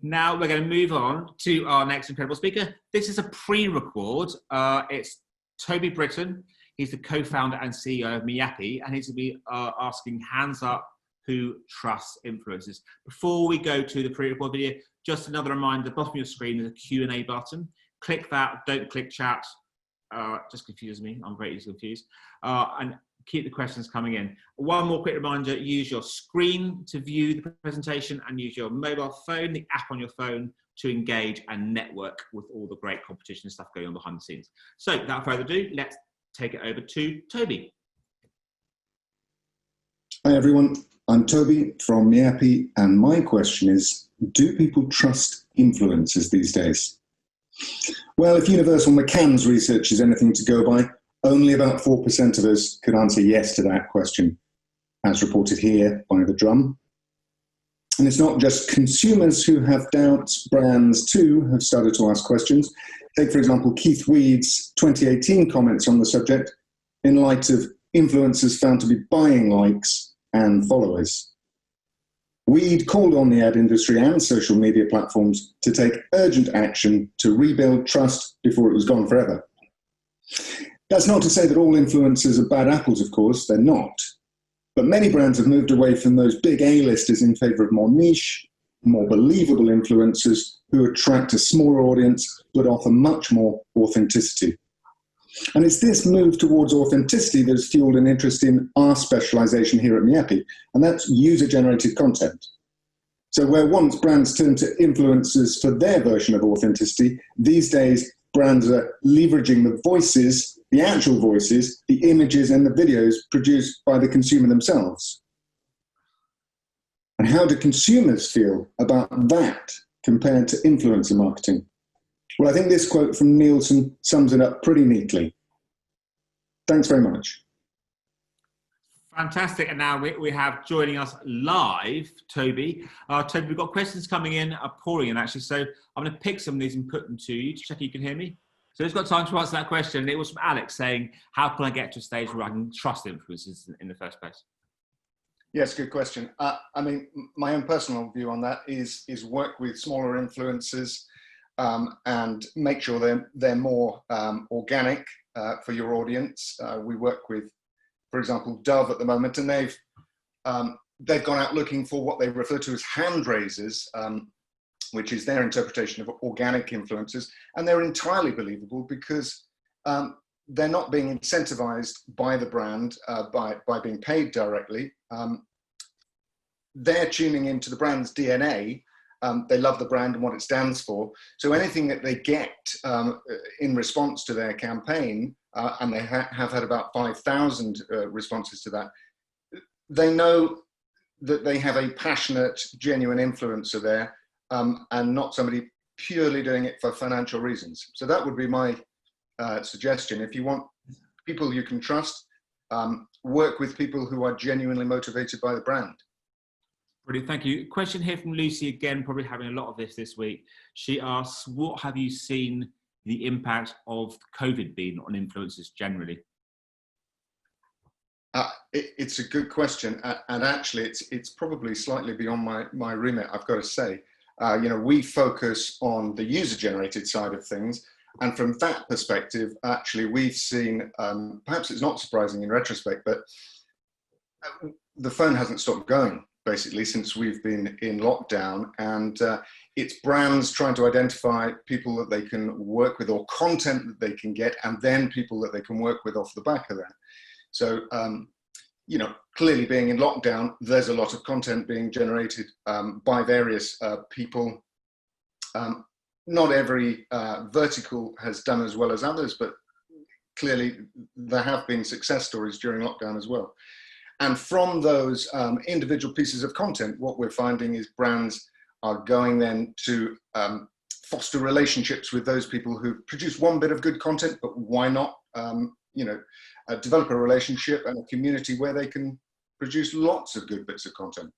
Now we're going to move on to our next incredible speaker. This is a pre-record. It's Toby Britton. He's the co-founder and CEO of Miappi, and he's going to be asking hands up who trusts influencers. Before we go to the pre-record video, just another reminder, the bottom of your screen is a Q&A button. Click that, don't click chat. Just confuses me, I'm very easily confused. And keep the questions coming in. One more quick reminder, use your screen to view the presentation and use your mobile phone, the app on your phone, to engage and network with all the great competition stuff going on behind the scenes. So without further ado, let's take it over to Toby. Hi everyone, I'm Toby from Miappi, and my question is, do people trust influencers these days? Well, if Universal McCann's research is anything to go by, only about 4% of us could answer yes to that question, as reported here by The Drum. And it's not just consumers who have doubts, brands too have started to ask questions. Take, for example, Keith Weed's 2018 comments on the subject in light of influencers found to be buying likes and followers. Weed called on the ad industry and social media platforms to take urgent action to rebuild trust before it was gone forever. That's not to say that all influencers are bad apples, of course, they're not. But many brands have moved away from those big A-listers in favour of more niche, more believable influencers who attract a smaller audience but offer much more authenticity. And it's this move towards authenticity that's fueled an interest in our specialisation here at Miappi, and that's user-generated content. So where once brands turned to influencers for their version of authenticity, these days brands are leveraging the voices, the actual voices, the images and the videos produced by the consumer themselves. And how do consumers feel about that compared to influencer marketing? Well, I think this quote from Nielsen sums it up pretty neatly. Thanks very much. Fantastic. And now we have joining us live, Toby. Toby, we've got questions coming in, pouring in actually. So I'm going to pick some of these and put them to you to check you can hear me. So it's got time to answer that question. And it was from Alex saying, how can I get to a stage where I can trust influencers in the first place? Yes, good question. I mean, my own personal view on that is work with smaller influencers and make sure they're more organic for your audience. We work with, for example, Dove at the moment, and they've gone out looking for what they refer to as hand raisers, which is their interpretation of organic influencers, and they're entirely believable because they're not being incentivized by the brand by being paid directly. They're tuning into the brand's DNA. They love the brand and what it stands for. So anything that they get in response to their campaign, and they have had about 5,000 responses to that, they know that they have a passionate, genuine influencer there, and not somebody purely doing it for financial reasons. So that would be my suggestion. If you want people you can trust, work with people who are genuinely motivated by the brand. Brilliant, thank you. Question here from Lucy, again, probably having a lot of this week. She asks, what have you seen the impact of COVID been on influencers generally? It's a good question, and actually it's probably slightly beyond my remit, I've got to say. You know, we focus on the user-generated side of things, and from that perspective, actually we've seen, perhaps it's not surprising in retrospect, but the phone hasn't stopped going, basically, since we've been in lockdown, and it's brands trying to identify people that they can work with or content that they can get, and then people that they can work with off the back of that. So, you know, clearly being in lockdown, there's a lot of content being generated by various people. Not every vertical has done as well as others, but clearly there have been success stories during lockdown as well. And from those individual pieces of content, what we're finding is brands are going then to foster relationships with those people who produce one bit of good content, but why not, you know, develop a relationship and a community where they can produce lots of good bits of content.